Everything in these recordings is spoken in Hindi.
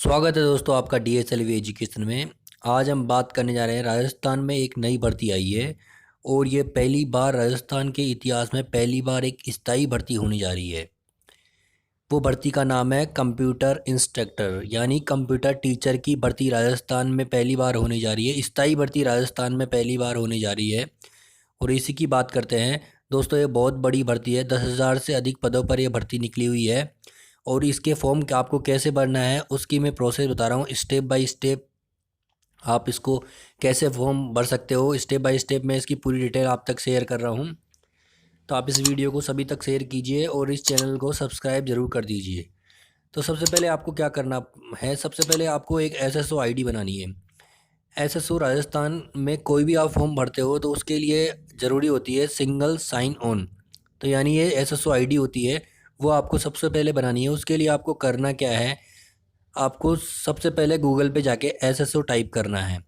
स्वागत है दोस्तों आपका DSLV एजुकेशन में। आज हम बात करने जा रहे हैं, राजस्थान में एक नई भर्ती आई है और ये पहली बार राजस्थान के इतिहास में पहली बार एक स्थायी भर्ती होने जा रही है। वो भर्ती का नाम है कंप्यूटर इंस्ट्रक्टर, यानी कंप्यूटर टीचर की भर्ती राजस्थान में पहली बार होने जा रही है। स्थायी भर्ती राजस्थान में पहली बार होने जा रही है और इसी की बात करते हैं। दोस्तों ये बहुत बड़ी भर्ती है, 10,000 से अधिक पदों पर यह भर्ती निकली हुई है और इसके फॉर्म आपको कैसे भरना है उसकी मैं प्रोसेस बता रहा हूँ स्टेप बाय स्टेप। आप इसको कैसे फॉर्म भर सकते हो स्टेप बाय स्टेप मैं इसकी पूरी डिटेल आप तक शेयर कर रहा हूँ। तो आप इस वीडियो को सभी तक शेयर कीजिए और इस चैनल को सब्सक्राइब जरूर कर दीजिए। तो सबसे पहले आपको क्या करना है, सबसे पहले आपको एक SSO ID बनानी है। SSO राजस्थान में कोई भी आप फॉर्म भरते हो तो उसके लिए ज़रूरी होती है सिंगल साइन ऑन। तो यानी ये SSO ID होती है, वो आपको सबसे पहले बनानी है। उसके लिए आपको करना क्या है, आपको सबसे पहले गूगल पे जाके SSO टाइप करना है।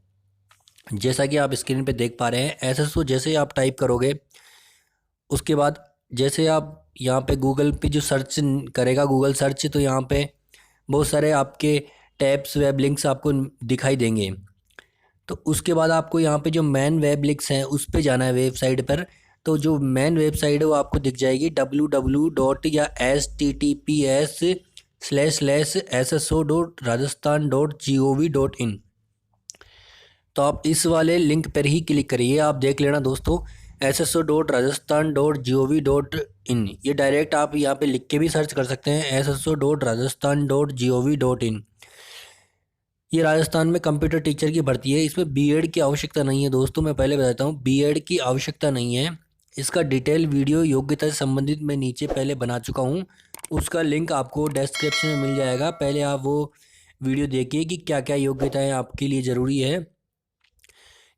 जैसा कि आप स्क्रीन पे देख पा रहे हैं, SSO जैसे ही आप टाइप करोगे उसके बाद जैसे आप यहाँ पे गूगल पे जो सर्च करेगा गूगल सर्च, तो यहाँ पे बहुत सारे आपके टैब्स वेब लिंक्स आपको दिखाई देंगे। तो उसके बाद आपको यहाँ पे जो मेन वेब लिंक्स हैं उस पे जाना है वेबसाइट पर। तो जो मेन वेबसाइट है वो आपको दिख जाएगी www. या https://sso.rajasthan.gov.in। तो आप इस वाले लिंक पर ही क्लिक करिए। आप देख लेना दोस्तों, sso.rajasthan.gov.in। ये डायरेक्ट आप यहाँ पे लिख के भी सर्च कर सकते हैं, sso.rajasthan.gov.in। ये राजस्थान में कंप्यूटर टीचर की भर्ती है। इसमें बीएड की आवश्यकता नहीं है दोस्तों, मैं पहले बताता हूँ, बीएड की आवश्यकता नहीं है। इसका डिटेल वीडियो योग्यता से संबंधित मैं नीचे पहले बना चुका हूँ, उसका लिंक आपको डिस्क्रिप्शन में मिल जाएगा। पहले आप वो वीडियो देखिए कि क्या क्या योग्यताएं आपके लिए ज़रूरी है।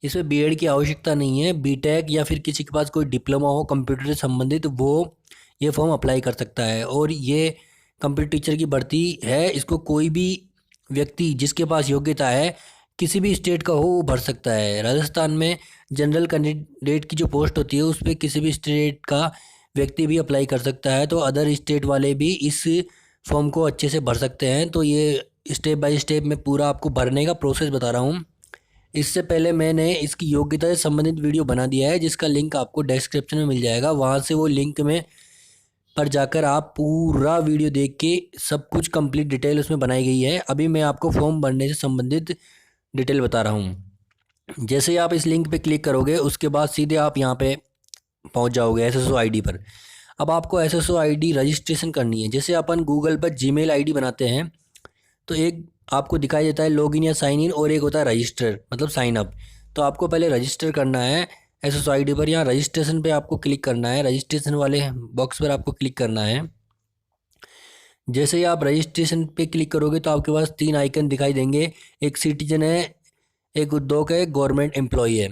इसमें बीएड की आवश्यकता नहीं है। बीटेक या फिर किसी के पास कोई डिप्लोमा हो कंप्यूटर से संबंधित, वो ये फॉर्म अप्लाई कर सकता है। और ये कंप्यूटर टीचर की भर्ती है, इसको कोई भी व्यक्ति जिसके पास योग्यता है किसी भी स्टेट का हो वो भर सकता है। राजस्थान में जनरल कैंडिडेट की जो पोस्ट होती है उस पर किसी भी स्टेट का व्यक्ति भी अप्लाई कर सकता है, तो अदर स्टेट वाले भी इस फॉर्म को अच्छे से भर सकते हैं। तो ये स्टेप बाय स्टेप मैं पूरा आपको भरने का प्रोसेस बता रहा हूँ। इससे पहले मैंने इसकी योग्यता से संबंधित वीडियो बना दिया है जिसका लिंक आपको डिस्क्रिप्शन में मिल जाएगा। वहाँ से वो लिंक में पर जाकर आप पूरा वीडियो देख के सब कुछ कंप्लीट डिटेल उसमें बनाई गई है। अभी मैं आपको फॉर्म भरने से संबंधित डिटेल बता रहा हूँ। जैसे ही आप इस लिंक पे क्लिक करोगे उसके बाद सीधे आप यहाँ पे पहुँच जाओगे SSO ID पर। अब आपको SSO ID रजिस्ट्रेशन करनी है। जैसे अपन गूगल पर Gmail ID बनाते हैं तो एक आपको दिखाई देता है लॉगिन या साइन इन, और एक होता है रजिस्टर मतलब साइन अप। तो आपको पहले रजिस्टर करना है SSO ID पर। यहाँ रजिस्ट्रेशन पे आपको क्लिक करना है, रजिस्ट्रेशन वाले बॉक्स पर आपको क्लिक करना है। जैसे ही आप रजिस्ट्रेशन पे क्लिक करोगे तो आपके पास 3 आइकन दिखाई देंगे, एक सिटीजन है, एक उद्योग है, गवर्नमेंट एम्प्लॉय है।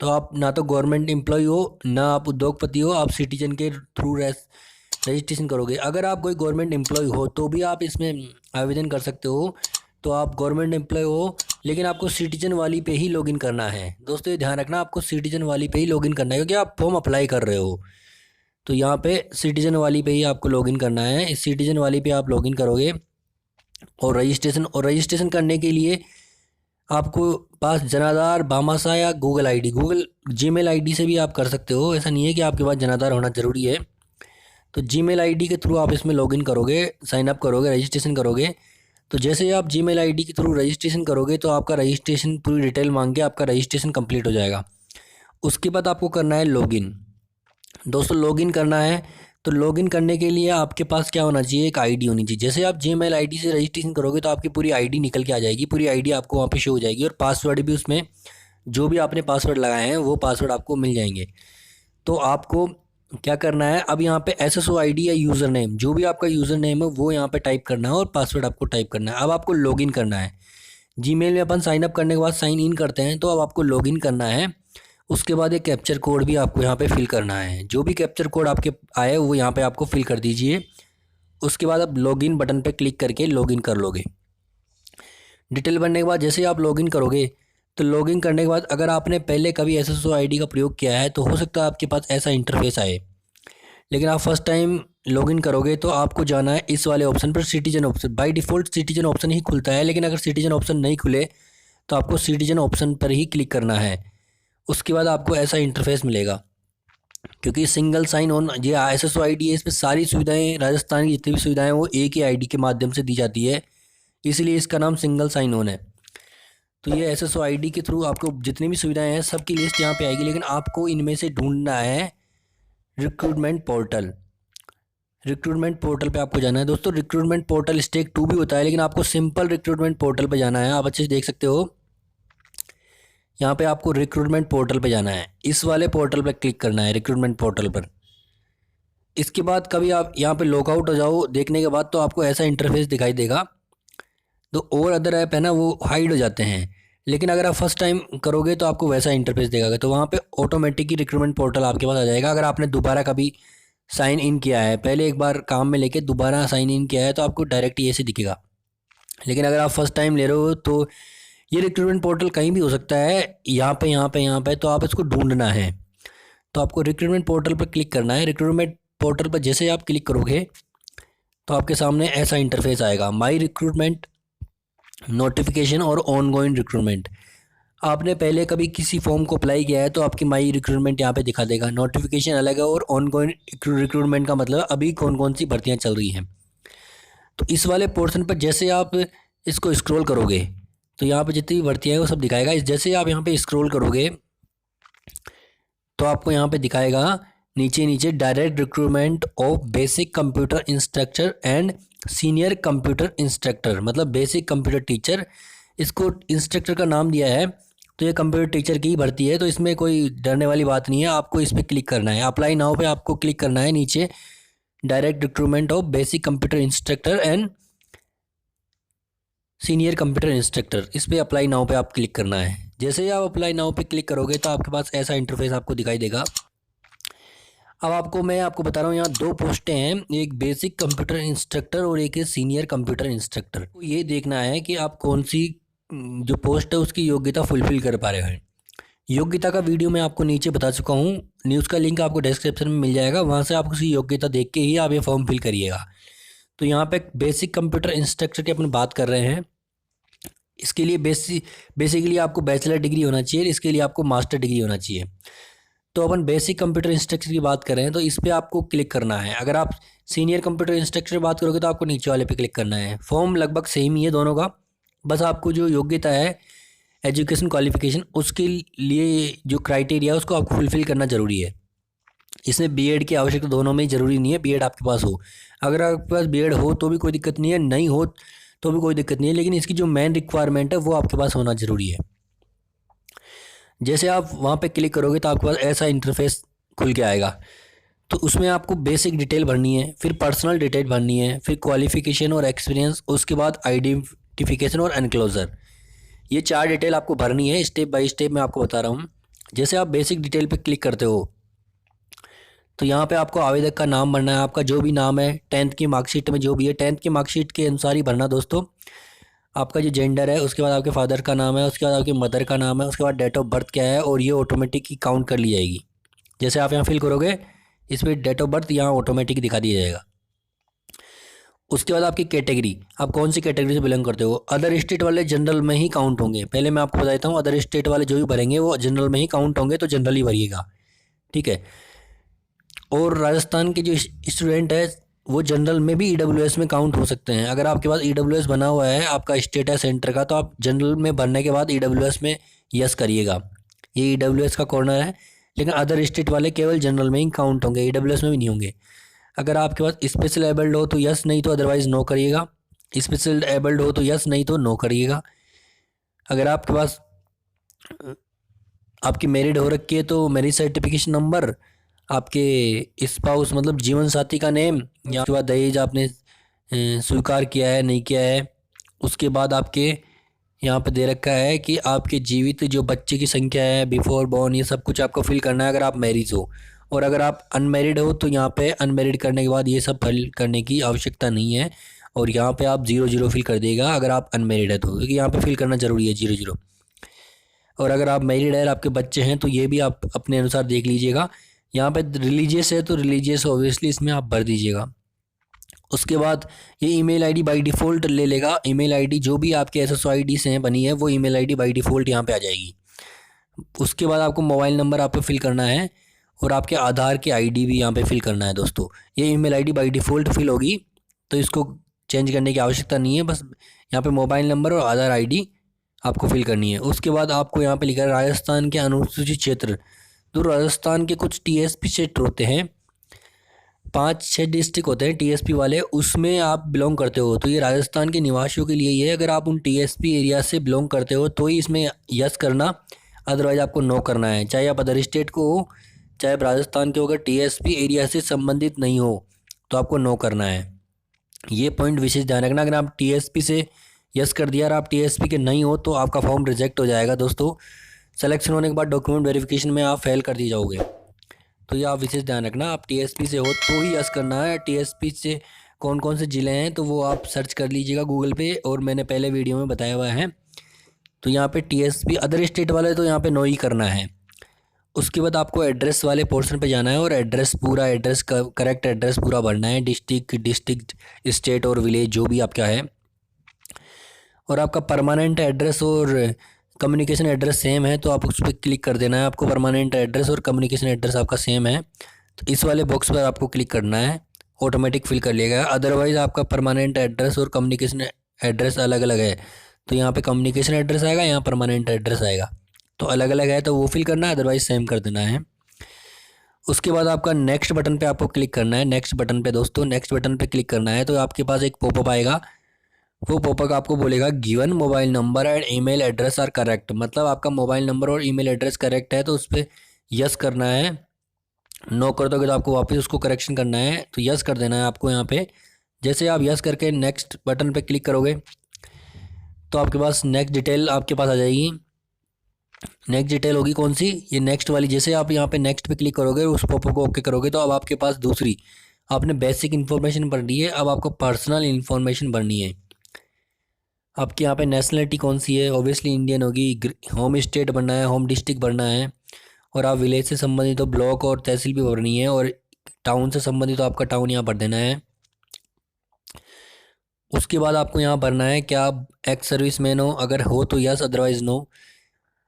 तो आप ना तो गवर्नमेंट एम्प्लॉय हो ना आप उद्योगपति हो, आप सिटीजन के थ्रू रजिस्ट्रेशन करोगे। अगर आप कोई गवर्नमेंट एम्प्लॉय हो तो भी आप इसमें आवेदन कर सकते हो। तो आप गवर्नमेंट एम्प्लॉय हो लेकिन आपको सिटीजन वाली पे ही लॉगिन करना है। दोस्तों ये ध्यान रखना, आपको सिटीजन वाली पे ही लॉगिन करना है क्योंकि आप फॉर्म अप्लाई कर रहे हो। तो यहाँ पे सिटीजन वाली पे ही आपको लॉगिन करना है। इस सिटीजन वाली पे आप लॉगिन करोगे और रजिस्ट्रेशन करने के लिए आपको पास जनाधार, भामाशाह या गूगल जीमेल आईडी से भी आप कर सकते हो। ऐसा नहीं है कि आपके पास जनाधार होना ज़रूरी है। तो जीमेल आईडी के थ्रू आप इसमें लॉगिन करोगे, साइन अप करोगे, रजिस्ट्रेशन करोगे। तो जैसे ही आप जीमेल आईडी के थ्रू रजिस्ट्रेशन करोगे तो आपका रजिस्ट्रेशन पूरी डिटेल मांग के आपका रजिस्ट्रेशन कंप्लीट हो जाएगा। उसके बाद आपको करना है लॉगिन। दोस्तों लॉगिन करना है तो लॉगिन करने के लिए आपके पास क्या होना चाहिए, एक आईडी होनी चाहिए। जैसे आप जीमेल आईडी से रजिस्ट्रेशन करोगे तो आपकी पूरी आईडी निकल के आ जाएगी, पूरी आईडी आपको वहाँ पे शो हो जाएगी और पासवर्ड भी उसमें जो भी आपने पासवर्ड लगाए हैं वो पासवर्ड आपको मिल जाएंगे। तो आपको क्या करना है, अब यहाँ पे SSO ID या यूज़र नेम, जो भी आपका यूज़र नेम है वो यहाँ पे टाइप करना है और पासवर्ड आपको टाइप करना है। अब आपको लॉगिन करना है। जीमेल में अपन साइन अप करने के बाद साइन इन करते हैं, तो अब आपको लॉगिन करना है। उसके बाद एक कैप्चर कोड भी आपको यहाँ पे फिल करना है। जो भी कैप्चर कोड आपके आए वो यहाँ पे आपको फिल कर दीजिए। उसके बाद आप लॉगिन बटन पे क्लिक करके लॉगिन कर लोगे। डिटेल भरने के बाद जैसे ही आप लॉगिन करोगे तो लॉगिन करने के बाद अगर आपने पहले कभी SSO ID का प्रयोग किया है तो हो सकता है आपके पास ऐसा इंटरफेस आए। लेकिन आप फर्स्ट टाइम लॉगिन करोगे तो आपको जाना है इस वाले ऑप्शन पर, citizen option. By default citizen option ही खुलता है, लेकिन अगर सिटीजन ऑप्शन नहीं खुले तो आपको सिटीजन ऑप्शन पर ही क्लिक करना है। उसके बाद आपको ऐसा इंटरफेस मिलेगा, क्योंकि सिंगल साइन ऑन ये SSO ID है, इसमें सारी सुविधाएं, राजस्थान की जितनी भी सुविधाएं वो एक ही ID के माध्यम से दी जाती है, इसलिए इसका नाम सिंगल साइन ऑन है। तो ये SSO ID के थ्रू आपको जितनी भी सुविधाएं हैं सबकी लिस्ट यहाँ पे आएगी, लेकिन आपको इनमें से ढूंढना है रिक्रूटमेंट पोर्टल। रिक्रूटमेंट पोर्टल पे आपको जाना है दोस्तों। रिक्रूटमेंट पोर्टल स्टेप 2 भी होता है, लेकिन आपको सिंपल रिक्रूटमेंट पोर्टल पे जाना है। आप अच्छे से देख सकते हो, यहाँ पे आपको रिक्रूटमेंट पोर्टल पे जाना है, इस वाले पोर्टल पे क्लिक करना है, रिक्रूटमेंट पोर्टल पर। इसके बाद कभी आप यहाँ पे लॉगआउट हो जाओ देखने के बाद, तो आपको ऐसा इंटरफेस दिखाई देगा। तो और अदर ऐप है ना वो हाइड हो जाते हैं, लेकिन अगर आप फर्स्ट टाइम करोगे तो आपको वैसा इंटरफेस देगा। तो वहाँ पे ऑटोमेटिक ही रिक्रूटमेंट पोर्टल आपके पास आ जाएगा। अगर आपने दोबारा कभी साइन इन किया है, पहले एक बार काम में लेके दोबारा साइन इन किया है, तो आपको डायरेक्ट ये से दिखेगा। लेकिन अगर आप फर्स्ट टाइम ले रहे हो तो ये रिक्रूटमेंट पोर्टल कहीं भी हो सकता है, यहाँ पे यहाँ पे यहाँ पे, तो आप इसको ढूंढना है। तो आपको रिक्रूटमेंट पोर्टल पर क्लिक करना है। रिक्रूटमेंट पोर्टल पर जैसे आप क्लिक करोगे तो आपके सामने ऐसा इंटरफेस आएगा, माई रिक्रूटमेंट, नोटिफिकेशन और ऑनगोइंग रिक्रूटमेंट। आपने पहले कभी किसी फॉर्म को अप्लाई किया है तो आपकी माई रिक्रूटमेंट यहाँ पे दिखा देगा। नोटिफिकेशन अलग है, और ऑनगोइंग रिक्रूटमेंट का मतलब अभी कौन कौन सी भर्तियाँ चल रही हैं। तो इस वाले पोर्शन पर जैसे आप इसको स्क्रॉल करोगे तो यहाँ पे जितनी भी भर्तियाँ हैं वो सब दिखाएगा। इस जैसे आप यहाँ पे स्क्रॉल करोगे तो आपको यहाँ पे दिखाएगा नीचे नीचे direct recruitment of basic computer instructor and senior computer instructor, मतलब बेसिक कंप्यूटर टीचर। इसको इंस्ट्रक्टर का नाम दिया है, तो ये कंप्यूटर टीचर की ही भर्ती है, तो इसमें कोई डरने वाली बात नहीं है। आपको इस पर क्लिक करना है, अप्लाई नाउ पे आपको क्लिक करना है। नीचे direct recruitment of basic computer instructor and senior computer instructor, इस पर अप्लाई नाउ पे आप क्लिक करना है। जैसे ही आप अप्लाई नाउ पे क्लिक करोगे तो आपके पास ऐसा इंटरफेस आपको दिखाई देगा। अब मैं आपको बता रहा हूँ, यहाँ 2 पोस्टें हैं, एक बेसिक कंप्यूटर इंस्ट्रक्टर और एक है सीनियर कंप्यूटर इंस्ट्रक्टर। तो ये देखना है कि आप कौन सी जो पोस्ट है उसकी योग्यता फुलफिल कर पा रहे हैं। योग्यता का वीडियो मैं आपको नीचे बता चुका हूँ, न्यूज़ का लिंक आपको डिस्क्रिप्शन में मिल जाएगा, वहाँ से आप उसी योग्यता देख के ही आप ये फॉर्म फिल करिएगा। तो यहाँ पे बेसिक कंप्यूटर इंस्ट्रक्टर की अपन बात कर रहे हैं। इसके लिए बेसिकली आपको बैचलर डिग्री होना चाहिए, इसके लिए आपको मास्टर डिग्री होना चाहिए। तो अपन बेसिक कंप्यूटर इंस्ट्रक्टर की बात कर रहे हैं, तो इस पर आपको क्लिक करना है। अगर आप सीनियर कंप्यूटर इंस्ट्रक्टर बात करोगे तो आपको नीचे वाले पे क्लिक करना है। फॉर्म लगभग सेम ही है दोनों का, बस आपको जो योग्यता है एजुकेशन क्वालिफिकेशन, उसके लिए जो क्राइटेरिया है उसको आपको फुलफिल करना ज़रूरी है। इसमें बीएड की आवश्यकता दोनों में ही ज़रूरी नहीं है, बीएड आपके पास हो। अगर आपके पास बीएड हो तो भी कोई दिक्कत नहीं है, नहीं हो तो भी कोई दिक्कत नहीं है, लेकिन इसकी जो मेन रिक्वायरमेंट है वो आपके पास होना ज़रूरी है। जैसे आप वहाँ पे क्लिक करोगे तो आपके पास ऐसा इंटरफेस खुल के आएगा। तो उसमें आपको बेसिक डिटेल भरनी है, फिर पर्सनल डिटेल भरनी है, फिर क्वालिफिकेशन और एक्सपीरियंस, उसके बाद आइडेंटिफिकेशन और एनक्लोजर। ये 4 डिटेल आपको भरनी है, स्टेप बाय स्टेप मैं आपको बता रहा हूँ। जैसे आप बेसिक डिटेल पे क्लिक करते हो तो यहाँ पे आपको आवेदक का नाम भरना है, आपका जो भी नाम है 10th की मार्कशीट में जो भी है 10th की मार्कशीट के अनुसार ही भरना दोस्तों। आपका जो जेंडर है, उसके बाद आपके फादर का नाम है, उसके बाद आपकी मदर का नाम है, उसके बाद डेट ऑफ बर्थ क्या है, और ये ऑटोमेटिक ही काउंट कर ली जाएगी। जैसे आप यहाँ फिल करोगे इस पर डेट ऑफ बर्थ यहाँ ऑटोमेटिक दिखा दिया जाएगा। उसके बाद आपकी कैटेगरी, आप कौन सी कैटेगरी से बिलोंग करते हो। अदर स्टेट वाले जनरल में ही काउंट होंगे, पहले मैं आपको बता देता हूँ। अदर स्टेट वाले जो भी भरेंगे वो जनरल में ही काउंट होंगे, तो जनरल ही भरिएगा, ठीक है। और राजस्थान के जो स्टूडेंट है वो जनरल में भी ईडब्ल्यूएस में काउंट हो सकते हैं। अगर आपके पास ईडब्ल्यूएस बना हुआ है आपका स्टेट है सेंटर का, तो आप जनरल में भरने के बाद ईडब्ल्यूएस में यस करिएगा, ये ईडब्ल्यूएस का कॉर्नर है। लेकिन अदर स्टेट वाले केवल जनरल में ही काउंट होंगे, ईडब्ल्यूएस में भी नहीं होंगे। अगर आपके पास स्पेशल एबल्ड हो तो यस, नहीं तो अदरवाइज़ नो करिएगा। स्पेशल एबल्ड हो तो यस, नहीं तो नो करिएगा। अगर आपके पास आपकी मैरिड हो रखी है तो मैरिज सर्टिफिकेशन नंबर, आपके स्पाउस मतलब जीवन साथी का नेम, या उसके बाद दहेज आपने स्वीकार किया है नहीं किया है। उसके बाद आपके यहाँ पे दे रखा है कि आपके जीवित जो बच्चे की संख्या है बिफोर बॉर्न, ये सब कुछ आपको फिल करना है अगर आप मैरिज हो। और अगर आप अनमैरिड हो तो यहाँ पे अनमैरिड करने के बाद ये सब फिल करने की आवश्यकता नहीं है, और यहाँ पे आप 0 फिल कर देगा अगर आप अनमैरिड है तो, क्योंकि यहाँ पे फिल करना ज़रूरी है 0। और अगर आप मैरिड है और आपके बच्चे हैं तो ये भी आप अपने अनुसार देख लीजिएगा। यहाँ पे रिलीजियस है तो रिलीजियस ऑब्वियसली इसमें आप भर दीजिएगा। उसके बाद ये ईमेल आईडी बाय डिफ़ॉल्ट ले लेगा। ईमेल आईडी जो भी आपके एसएसओआईडी से बनी है वो ईमेल आईडी बाय डिफ़ॉल्ट यहाँ पे आ जाएगी। उसके बाद आपको मोबाइल नंबर आपको फिल करना है और आपके आधार की आईडी भी यहाँ पे फिल करना है दोस्तों। ये email ID by default fill होगी तो इसको चेंज करने की आवश्यकता नहीं है, बस यहाँ पे मोबाइल नंबर और आधार आईडी आपको फिल करनी है। उसके बाद आपको यहाँ पे लिखा है राजस्थान के अनुसूचित क्षेत्र। तो राजस्थान के कुछ टीएसपी क्षेत्र होते हैं, 5-6 डिस्ट्रिक्ट होते हैं टीएसपी वाले, उसमें आप बिलोंग करते हो तो ये राजस्थान के निवासियों के लिए ये है। अगर आप उन टीएसपी एरिया से बिलोंग करते हो तो ही इसमें यस करना, अदरवाइज आपको नो करना है। चाहे आप अदर स्टेट को हो चाहे आप राजस्थान के हो, अगर टीएसपी एरिया से संबंधित नहीं हो तो आपको नो करना है। ये पॉइंट विशेष ध्यान रखना। अगर आप टीएसपी से यस कर दिया और आप टीएसपी के नहीं हो तो आपका फॉर्म रिजेक्ट हो जाएगा दोस्तों। सिलेक्शन होने के बाद डॉक्यूमेंट वेरिफिकेशन में आप फेल कर दिए जाओगे, तो ये आप विशेष ध्यान रखना। आप टीएसपी से हो तो ही यस करना है। टीएसपी से कौन कौन से ज़िले हैं तो वो आप सर्च कर लीजिएगा गूगल पे, और मैंने पहले वीडियो में बताया हुआ है। तो यहाँ पे टीएसपी अदर स्टेट वाले तो यहाँ पे नो ही करना है। उसके बाद आपको एड्रेस वाले पोर्शन पे जाना है और एड्रेस पूरा एड्रेस का करेक्ट एड्रेस पूरा भरना है, डिस्ट्रिक्ट स्टेट और विलेज जो भी आपका है। और आपका परमानेंट एड्रेस और कम्युनिकेशन एड्रेस सेम है तो आप उस पर क्लिक कर देना है। आपको परमानेंट एड्रेस और कम्युनिकेशन एड्रेस आपका सेम है तो इस वाले बॉक्स पर आपको क्लिक करना है, ऑटोमेटिक फिल कर लिएगा। अदरवाइज़ आपका परमानेंट एड्रेस और कम्युनिकेशन एड्रेस अलग अलग है तो यहाँ पे कम्युनिकेशन एड्रेस आएगा, यहाँ परमानेंट एड्रेस आएगा, तो अलग अलग है तो वो फिल करना है, अदरवाइज़ सेम कर देना है। उसके बाद आपका नेक्स्ट बटन पे आपको क्लिक करना है। नेक्स्ट बटन पे दोस्तों नेक्स्ट बटन पे क्लिक करना है तो आपके पास एक पॉपअप आएगा। वो पॉपअप आपको बोलेगा given mobile number and email address are correct, मतलब आपका मोबाइल नंबर और ईमेल एड्रेस करेक्ट है तो उस पर यस करना है। नो कर दोगे तो आपको वापस उसको करेक्शन करना है तो यस कर देना है आपको यहाँ पे। जैसे आप यस करके नेक्स्ट बटन पे क्लिक करोगे तो आपके पास नेक्स्ट डिटेल आपके पास आ जाएगी। नेक्स्ट डिटेल होगी कौन सी, ये नेक्स्ट वाली। जैसे आप यहाँ पे नेक्स्ट पे क्लिक करोगे उस पॉपअप को ओके करोगे तो अब आपके पास दूसरी, आपने बेसिक इन्फॉर्मेशन भरनी है, अब आपको पर्सनल इन्फॉर्मेशन भरनी है। आपके यहाँ पे नेशनलिटी कौन सी है, ऑब्वियसली इंडियन होगी। होम स्टेट भरना है, होम डिस्ट्रिक्ट भरना है, और आप विलेज से संबंधित तो ब्लॉक और तहसील भी भरनी है, और टाउन से संबंधित तो आपका टाउन यहाँ भर देना है। उसके बाद आपको यहाँ भरना है क्या आप एक्स सर्विस मैन हो, अगर हो तो यस अदरवाइज़ नो।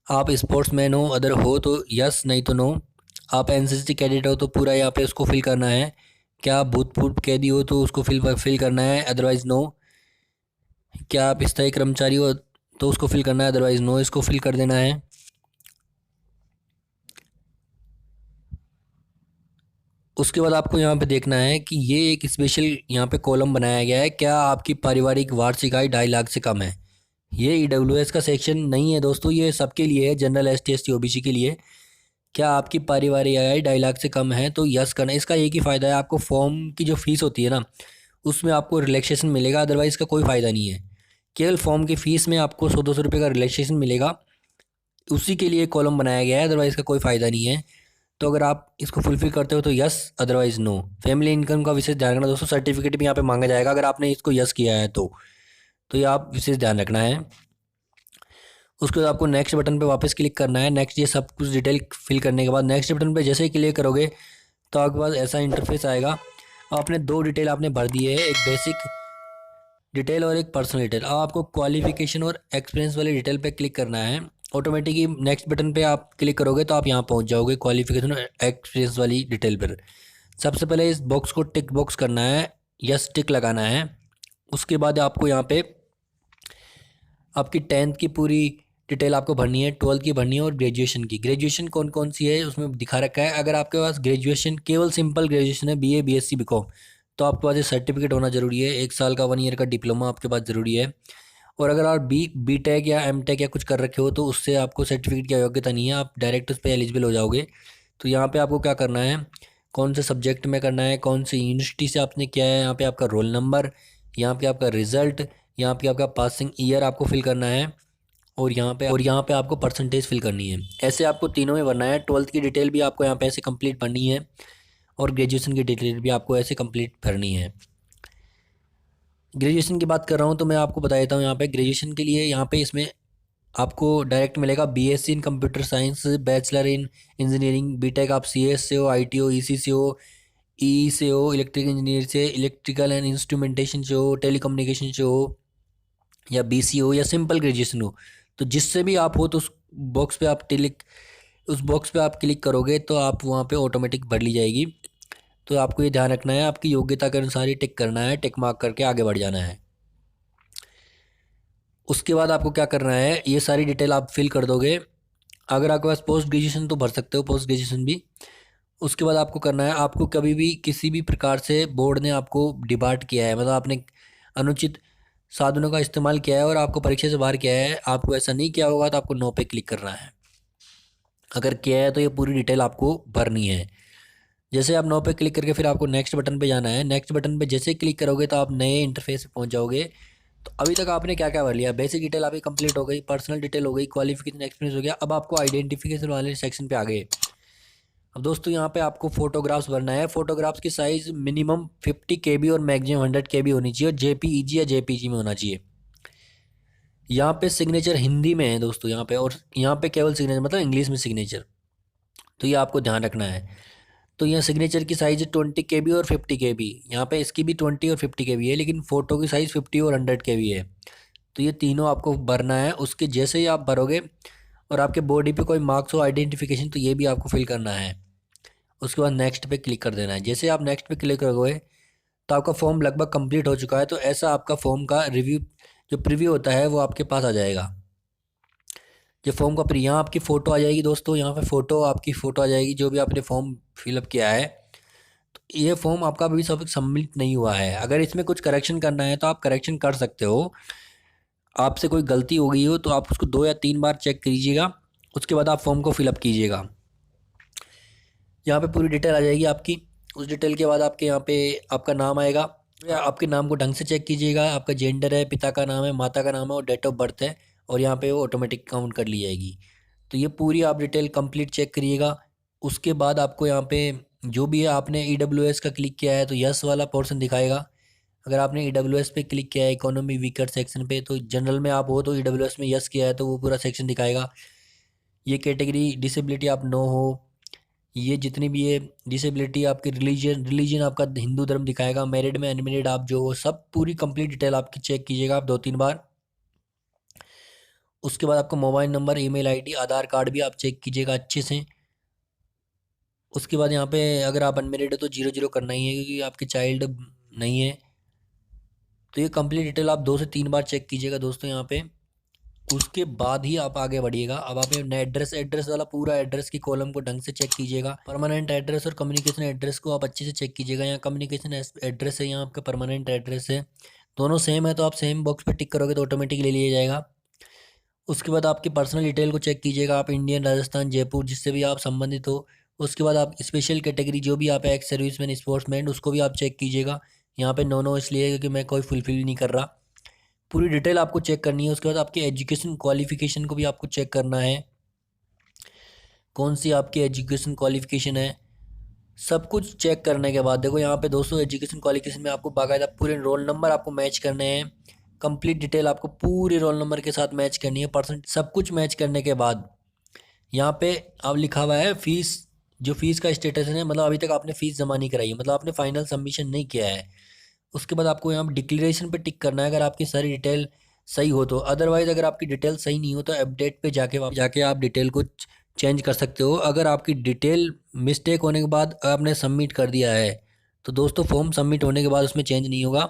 आप स्पोर्ट्स मैन हो, अगर हो तो यस नहीं तो नो। आप एनसीसी कैडेट हो तो पूरा यहाँ पे उसको फिल करना है। क्या आप भूतपूर्व कैदी हो तो उसको फिल करना है, अदरवाइज़ नो। क्या आप स्थायी कर्मचारी हो तो उसको फिल करना है, अदरवाइज़ नो, इसको फिल कर देना है। उसके बाद आपको यहाँ पे देखना है कि ये एक स्पेशल यहाँ पे कॉलम बनाया गया है, क्या आपकी पारिवारिक वार्षिक आय 2.5 लाख से कम है। ये ईडब्ल्यूएस का सेक्शन नहीं है दोस्तों, ये सबके लिए है, जनरल एसटी एसटी ओबीसी के लिए। क्या आपकी पारिवारिक आय 2.5 लाख से कम है तो यस करना। इसका एक ही फ़ायदा है, आपको फॉर्म की जो फीस होती है ना उसमें आपको रिलैक्सेशन मिलेगा, अदरवाइज़ इसका कोई फ़ायदा नहीं है। केवल फॉर्म की फ़ीस में आपको 100-200 रुपये का रिलैक्सेशन मिलेगा, उसी के लिए कॉलम बनाया गया है, अदरवाइज़ का कोई फ़ायदा नहीं है। तो अगर आप इसको फुलफिल करते हो तो yes, otherwise no. Family income का विशेष ध्यान रखना दोस्तों, सर्टिफिकेट भी यहाँ पे मांगा जाएगा अगर आपने इसको यस किया है तो ये आप विशेष ध्यान रखना है। उसके बाद आपको नेक्स्ट बटन पे वापस क्लिक करना है। नेक्स्ट ये सब कुछ डिटेल फिल करने के बाद नेक्स्ट बटन पे जैसे ही क्लिक करोगे तो आपके पास ऐसा इंटरफेस आएगा। आपने 2 डिटेल आपने भर दिए है, एक बेसिक डिटेल और एक पर्सनल डिटेल। अब आपको क्वालिफिकेशन और एक्सपीरियंस वाली डिटेल पे क्लिक करना है। ऑटोमेटिकली नेक्स्ट बटन पे आप क्लिक करोगे तो आप यहाँ पहुँच जाओगे क्वालिफिकेशन और एक्सपीरियंस वाली डिटेल पर। सबसे पहले इस बॉक्स को टिक बॉक्स करना है, यस टिक लगाना है। उसके बाद आपको यहाँ पे आपकी 10th की पूरी डिटेल आपको भरनी है, 12th की भरनी है, और ग्रेजुएशन की। ग्रेजुएशन कौन कौन सी है उसमें दिखा रखा है। अगर आपके पास ग्रेजुएशन केवल सिंपल ग्रेजुएशन है, बीए बीएससी बीकॉम, तो आपके पास ये सर्टिफिकेट होना जरूरी है। 1 साल का 1 ईयर का डिप्लोमा आपके पास ज़रूरी है। और अगर आप बीटेक या एमटेक या कुछ कर रखे हो तो उससे आपको सर्टिफिकेट की योग्यता नहीं है, आप डायरेक्ट उस पर एलिजिबल हो जाओगे। तो यहाँ पे आपको क्या करना है, कौन से सब्जेक्ट में करना है, कौन सी यूनिवर्सिटी से आपने किया है, यहाँ पे आपका रोल नंबर, यहाँ पे आपका रिजल्ट, यहाँ पे आपका पासिंग ईयर आपको फिल करना है, और यहाँ पे आपको परसेंटेज फिल करनी है। ऐसे आपको तीनों में भरना है। 12th की डिटेल भी आपको यहाँ पे ऐसे कंप्लीट भरनी है, और ग्रेजुएशन की डिटेल भी आपको ऐसे कंप्लीट भरनी है। ग्रेजुएशन की बात कर रहा हूँ तो मैं आपको बता देता हूँ। यहाँ पे ग्रेजुएशन के लिए यहाँ पे इसमें आपको डायरेक्ट मिलेगा BSc in computer science, bachelor in engineering, BTech आप सीएस से हो, आईटी हो, ईसी से हो, ई से हो, इलेक्ट्रिकल इंजीनियर से, इलेक्ट्रिकल एंड इंस्ट्रूमेंटेशन से हो, टेलीकम्युनिकेशन से हो, या बीसी हो, या सिंपल ग्रेजुएशन हो। तो जिससे भी आप हो तो बॉक्स पे आप क्लिक उस बॉक्स पे आप क्लिक करोगे तो आप वहाँ पे ऑटोमेटिक भर ली जाएगी। तो आपको ये ध्यान रखना है, आपकी योग्यता के अनुसार ही टिक करना है, टिक मार्क करके आगे बढ़ जाना है। उसके बाद आपको क्या करना है, ये सारी डिटेल आप फिल कर दोगे। अगर आपके पास पोस्ट ग्रेजुएशन तो भर सकते हो, पोस्ट ग्रेजुएशन भी। उसके बाद आपको करना है, आपको कभी भी किसी भी प्रकार से बोर्ड ने आपको डिबार्ट किया है, मतलब आपने अनुचित साधनों का इस्तेमाल किया है और आपको परीक्षा से बाहर किया है, आपको ऐसा नहीं किया होगा तो आपको नो पे क्लिक करना है। अगर किया है तो ये पूरी डिटेल आपको भरनी है। जैसे आप नो पे क्लिक करके फिर आपको नेक्स्ट बटन पे जाना है। नेक्स्ट बटन पे जैसे क्लिक करोगे तो आप नए इंटरफेस पे पहुंच जाओगे। तो अभी तक आपने क्या क्या भर लिया, बेसिक डिटेल आपकी कंप्लीट हो गई, पर्सनल डिटेल हो गई, क्वालिफिकेशन एक्सपीरियंस हो गया। अब आपको आइडेंटिफिकेशन वाले सेक्शन पे आ गए। अब दोस्तों यहाँ पे आपको फोटोग्राफ्स भरना है। फोटोग्राफ्स की साइज मिनिमम 50 KB और मैक्सिमम 100 KB होनी चाहिए, और जेपीईजी या जेपीजी में होना चाहिए। यहाँ पे सिग्नेचर हिंदी में है दोस्तों यहाँ पे, और यहाँ पे केवल सिग्नेचर मतलब इंग्लिश में सिग्नेचर, तो ये आपको ध्यान रखना है। तो यहाँ सिग्नेचर की साइज 20 KB और 50 KB, यहाँ पे इसकी भी 20 और 50 KB है, लेकिन फ़ोटो की साइज़ 50 और 100 KB है। तो ये तीनों आपको भरना है। उसके जैसे ही आप भरोगे और आपके बॉडी पे कोई मार्क्स हो आइडेंटिफिकेशन, तो ये भी आपको फिल करना है। उसके बाद नेक्स्ट पे क्लिक कर देना है। जैसे आप नेक्स्ट पे क्लिक करोगे तो आपका फॉर्म लगभग कंप्लीट हो चुका है। तो ऐसा आपका फॉर्म का रिव्यू जो प्रीव्यू होता है वो आपके पास आ जाएगा। जो फॉर्म का यहाँ आपकी फ़ोटो आ जाएगी दोस्तों, यहाँ पे आपकी फ़ोटो आ जाएगी जो भी आपने फॉर्म फिलअप किया है। तो ये फॉर्म आपका अभी सब सबमिट नहीं हुआ है। अगर इसमें कुछ करेक्शन करना है तो आप करेक्शन कर सकते हो। आपसे कोई गलती हो गई हो तो आप उसको 2 या 3 बार चेक कीजिएगा, उसके बाद आप फॉर्म को फिलअप कीजिएगा। यहाँ पे पूरी डिटेल आ जाएगी आपकी। उस डिटेल के बाद आपके यहाँ पे आपका नाम आएगा, या आपके नाम को ढंग से चेक कीजिएगा। आपका जेंडर है, पिता का नाम है, माता का नाम है, और डेट ऑफ बर्थ है, और यहाँ पे वो ऑटोमेटिक काउंट कर ली जाएगी। तो ये पूरी आप डिटेल कंप्लीट चेक करिएगा। उसके बाद आपको यहाँ पे जो भी है, आपने EWS का क्लिक किया है तो यस वाला पोर्शन दिखाएगा। अगर आपने EWS पे क्लिक किया है इकोनॉमी वीकर सेक्शन पे, तो जनरल में आप हो तो EWS में यस किया है तो वो पूरा सेक्शन दिखाएगा। ये कैटेगरी डिसेबिलिटी आप नो हो, ये जितनी भी है डिसेबिलिटी, आपकी रिलीजन आपका हिंदू धर्म दिखाएगा, मैरिड में अनमेरिड आप जो हो, सब पूरी कंप्लीट डिटेल आपकी चेक कीजिएगा आप 2-3 बार। उसके बाद आपका मोबाइल नंबर, ईमेल आईडी, आधार कार्ड भी आप चेक कीजिएगा अच्छे से। उसके बाद यहाँ पे अगर आप अनमेरिड हो तो 0-0 करना ही है, क्योंकि आपके चाइल्ड नहीं है। तो ये कंप्लीट डिटेल आप 2 से 3 बार चेक कीजिएगा दोस्तों यहाँ पे। उसके बाद ही आप आगे बढ़िएगा। अब आप अपने एड्रेस वाला पूरा एड्रेस की कॉलम को ढंग से चेक कीजिएगा। परमानेंट एड्रेस और कम्युनिकेशन एड्रेस को आप अच्छे से चेक कीजिएगा। यहाँ कम्युनिकेशन एड्रेस है, यहाँ आपका परमानेंट एड्रेस है, दोनों सेम है तो आप सेम बॉक्स पे टिक करोगे तो ऑटोमेटिक ले लिया जाएगा। उसके बाद आपकी पर्सनल डिटेल को चेक कीजिएगा, आप इंडियन, राजस्थान, जयपुर जिससे भी आप संबंधित हो। उसके बाद आप स्पेशल कैटेगरी जो भी आप एक्स सर्विसमैन, स्पोर्ट्समैन, उसको भी आप चेक कीजिएगा। यहाँ पे नो इसलिए क्योंकि मैं कोई फुलफिल नहीं कर रहा। पूरी डिटेल आपको चेक करनी है। उसके बाद आपकी एजुकेशन क्वालिफिकेशन को भी आपको चेक करना है, कौन सी आपकी एजुकेशन क्वालिफिकेशन है। सब कुछ चेक करने के बाद देखो यहाँ पे दोस्तों एजुकेशन क्वालिफिकेशन में आपको बाकायदा पूरे रोल नंबर आपको मैच करने हैं। कंप्लीट डिटेल आपको पूरे रोल नंबर के साथ मैच करनी है, परसेंट सब कुछ मैच करने के बाद यहाँ पे अब लिखा हुआ है फीस। जो फीस का स्टेटस है, मतलब अभी तक आपने फीस जमा नहीं कराई है, मतलब आपने फाइनल सबमिशन नहीं किया है। उसके बाद आपको यहाँ डिक्लेरेशन पे टिक करना है अगर आपकी सारी डिटेल सही हो तो। अदरवाइज अगर आपकी डिटेल सही नहीं हो तो अपडेट पे जाके आप डिटेल को चेंज कर सकते हो। अगर आपकी डिटेल मिस्टेक होने के बाद आपने सबमिट कर दिया है तो दोस्तों फॉर्म सबमिट होने के बाद उसमें चेंज नहीं होगा।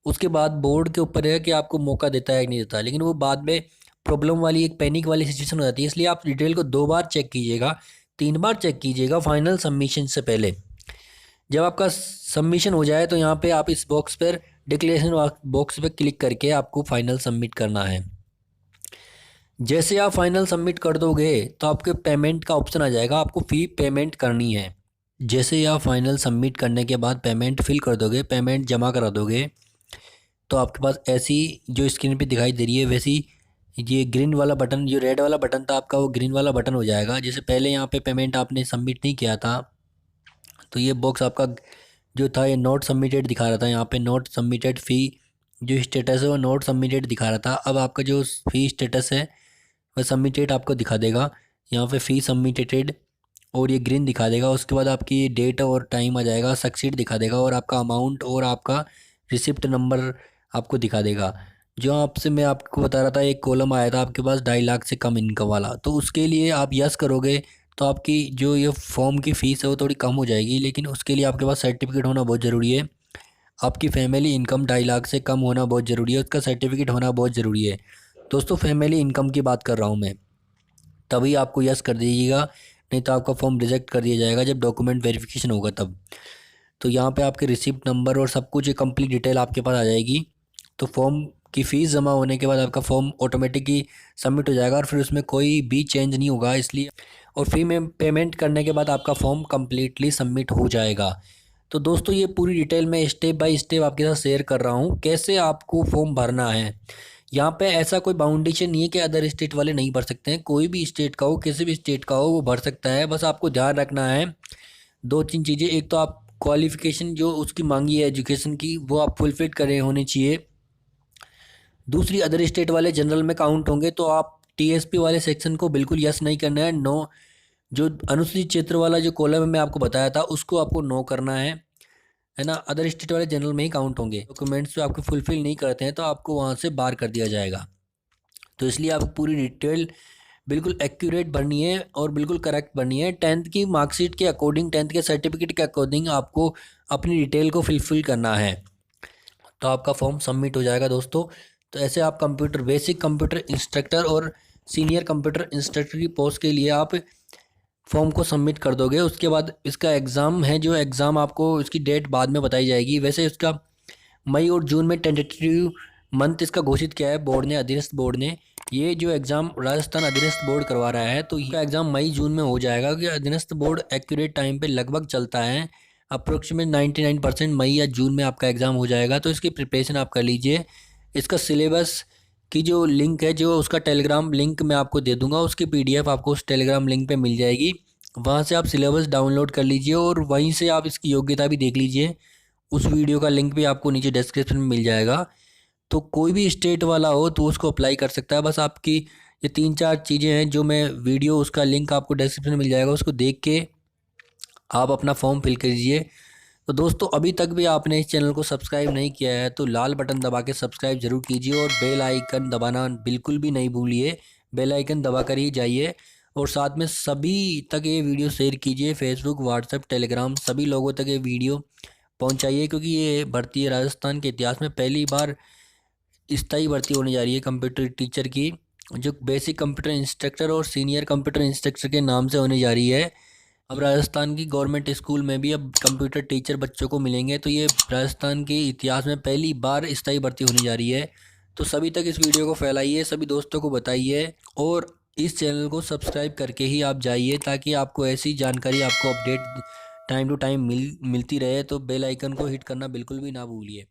उसके बाद बोर्ड के ऊपर है कि आपको मौका देता है कि नहीं देता, लेकिन वो बाद में प्रॉब्लम वाली एक पैनिक वाली सिचुएशन हो जाती है। इसलिए आप डिटेल को 2 बार चेक कीजिएगा, 3 बार चेक कीजिएगा फाइनल सबमिशन से पहले। जब आपका सबमिशन हो जाए तो यहाँ पे आप इस बॉक्स पर डिक्लेरेशन बॉक्स पे क्लिक करके आपको फाइनल सबमिट करना है। जैसे आप फाइनल सबमिट कर दोगे तो आपके पेमेंट का ऑप्शन आ जाएगा, आपको फ़ी पेमेंट करनी है। जैसे ही आप फाइनल सबमिट करने के बाद पेमेंट फिल कर दोगे, पेमेंट जमा करा दोगे, तो आपके पास ऐसी जो स्क्रीन पे दिखाई दे रही है वैसी ये ग्रीन वाला बटन, जो रेड वाला बटन था आपका वो ग्रीन वाला बटन हो जाएगा। जैसे पहले यहाँ पे पेमेंट आपने सबमिट नहीं किया था तो ये बॉक्स आपका जो था ये नोट सबमिटेड दिखा रहा था, यहाँ पे नोट सबमिटेड फ़ी जो स्टेटस है वो नोट सबमिटेड दिखा रहा था। अब आपका जो फ़ी स्टेटस है वह सबमिटेड आपको दिखा देगा। यहाँ पे फी सबमिटेड और ये ग्रीन दिखा देगा। उसके बाद आपकी डेट और टाइम आ जाएगा, सक्सीड दिखा देगा और आपका अमाउंट और आपका रिसिप्ट नंबर आपको दिखा देगा। जो आपसे मैं आपको बता रहा था, एक कॉलम आया था आपके पास 2.5 लाख से कम इनकम वाला, तो उसके लिए आप यस करोगे तो आपकी जो ये फॉर्म की फ़ीस है वो थोड़ी कम हो जाएगी, लेकिन उसके लिए आपके पास सर्टिफिकेट होना बहुत ज़रूरी है। आपकी फैमिली इनकम 2.5 लाख से कम होना बहुत ज़रूरी है, उसका सर्टिफिकेट होना बहुत ज़रूरी है। दोस्तों फैमिली इनकम की बात कर रहा हूँ मैं, तभी आपको यस कर दीजिएगा, नहीं तो आपका फॉर्म रिजेक्ट कर दिया जाएगा जब डॉक्यूमेंट वेरिफिकेशन होगा तब। तो यहाँ पे आपके रिसिप्ट नंबर और सब कुछ कंप्लीट डिटेल आपके पास आ जाएगी। तो फॉर्म की फ़ीस जमा होने के बाद आपका फॉर्म ऑटोमेटिकली सबमिट हो जाएगा और फिर उसमें कोई भी चेंज नहीं होगा, इसलिए और फ्री में पेमेंट करने के बाद आपका फॉर्म कम्प्लीटली सबमिट हो जाएगा। तो दोस्तों ये पूरी डिटेल मैं स्टेप बाय स्टेप आपके साथ शेयर कर रहा हूँ कैसे आपको फॉर्म भरना है। यहाँ पे ऐसा कोई बाउंडेशन नहीं है कि अदर स्टेट वाले नहीं भर सकते हैं, कोई भी स्टेट का हो, किसी भी स्टेट का हो, वो भर सकता है। बस आपको ध्यान रखना है दो तीन चीज़ें। एक तो आप क्वालिफिकेशन जो उसकी मांगी है एजुकेशन की, वो आप फुलफिल करे होने चाहिए। दूसरी, अदर स्टेट वाले जनरल में काउंट होंगे तो आप टीएसपी वाले सेक्शन को बिल्कुल यस नहीं करना है। नो, जो अनुसूचित क्षेत्र वाला जो कॉलम मैं आपको बताया था उसको आपको नो करना है ना। अदर स्टेट वाले जनरल में ही काउंट होंगे। डॉक्यूमेंट्स जो आपके फुलफिल नहीं करते हैं तो आपको वहाँ से बाहर कर दिया जाएगा। तो इसलिए आप पूरी डिटेल बिल्कुल एक्यूरेट भरनी है और बिल्कुल करेक्ट भरनी है। 10th की मार्कशीट के अकॉर्डिंग, 10th के सर्टिफिकेट के अकॉर्डिंग आपको अपनी डिटेल को फिलफिल करना है, तो आपका फॉर्म सबमिट हो जाएगा दोस्तों। तो ऐसे आप कंप्यूटर बेसिक कंप्यूटर इंस्ट्रक्टर और सीनियर कंप्यूटर इंस्ट्रक्टर की पोस्ट के लिए आप फॉर्म को सबमिट कर दोगे। उसके बाद इसका एग्ज़ाम है, जो एग्ज़ाम आपको इसकी डेट बाद में बताई जाएगी। वैसे इसका मई और जून में टेंटेटिव मंथ इसका घोषित किया है बोर्ड ने, अधीनस्थ बोर्ड ने। ये जो एग्ज़ाम राजस्थान अधीनस्थ बोर्ड करवा रहा है, तो इसका एग्ज़ाम मई जून में हो जाएगा कि अधीनस्थ बोर्ड एक्यूरेट टाइम पे लगभग चलता है। अप्रोक्सीमेट 99% मई या जून में आपका एग्ज़ाम हो जाएगा। तो इसकी प्रिपरेशन आप कर लीजिए। इसका सिलेबस की जो लिंक है, जो उसका टेलीग्राम लिंक मैं आपको दे दूंगा, उसकी पीडीएफ आपको उस टेलीग्राम लिंक पे मिल जाएगी। वहाँ से आप सिलेबस डाउनलोड कर लीजिए और वहीं से आप इसकी योग्यता भी देख लीजिए। उस वीडियो का लिंक भी आपको नीचे डिस्क्रिप्शन में मिल जाएगा। तो कोई भी स्टेट वाला हो तो उसको अप्लाई कर सकता है। बस आपकी ये 3-4 चीज़ें हैं जो मैं वीडियो, उसका लिंक आपको डिस्क्रिप्शन में मिल जाएगा, उसको देख के आप अपना फॉर्म फिल कीजिए। तो दोस्तों अभी तक भी आपने इस चैनल को सब्सक्राइब नहीं किया है तो लाल बटन दबा के सब्सक्राइब जरूर कीजिए और बेल आइकन दबाना बिल्कुल भी नहीं भूलिए। बेल आइकन दबा कर ही जाइए और साथ में सभी तक ये वीडियो शेयर कीजिए, फेसबुक, व्हाट्सएप, टेलीग्राम, सभी लोगों तक ये वीडियो पहुंचाइए, क्योंकि ये भर्ती है राजस्थान के इतिहास में पहली बार स्थायी भर्ती होने जा रही है कंप्यूटर टीचर की, जो बेसिक कंप्यूटर इंस्ट्रक्टर और सीनियर कंप्यूटर इंस्ट्रक्टर के नाम से होने जा रही है। अब राजस्थान की गवर्नमेंट स्कूल में भी अब कंप्यूटर टीचर बच्चों को मिलेंगे, तो ये राजस्थान के इतिहास में पहली बार स्थायी भर्ती होने जा रही है। तो सभी तक इस वीडियो को फैलाइए, सभी दोस्तों को बताइए और इस चैनल को सब्सक्राइब करके ही आप जाइए, ताकि आपको ऐसी जानकारी, आपको अपडेट टाइम टू टाइम मिलती रहे। तो बेल आइकन को हिट करना बिल्कुल भी ना भूलिए।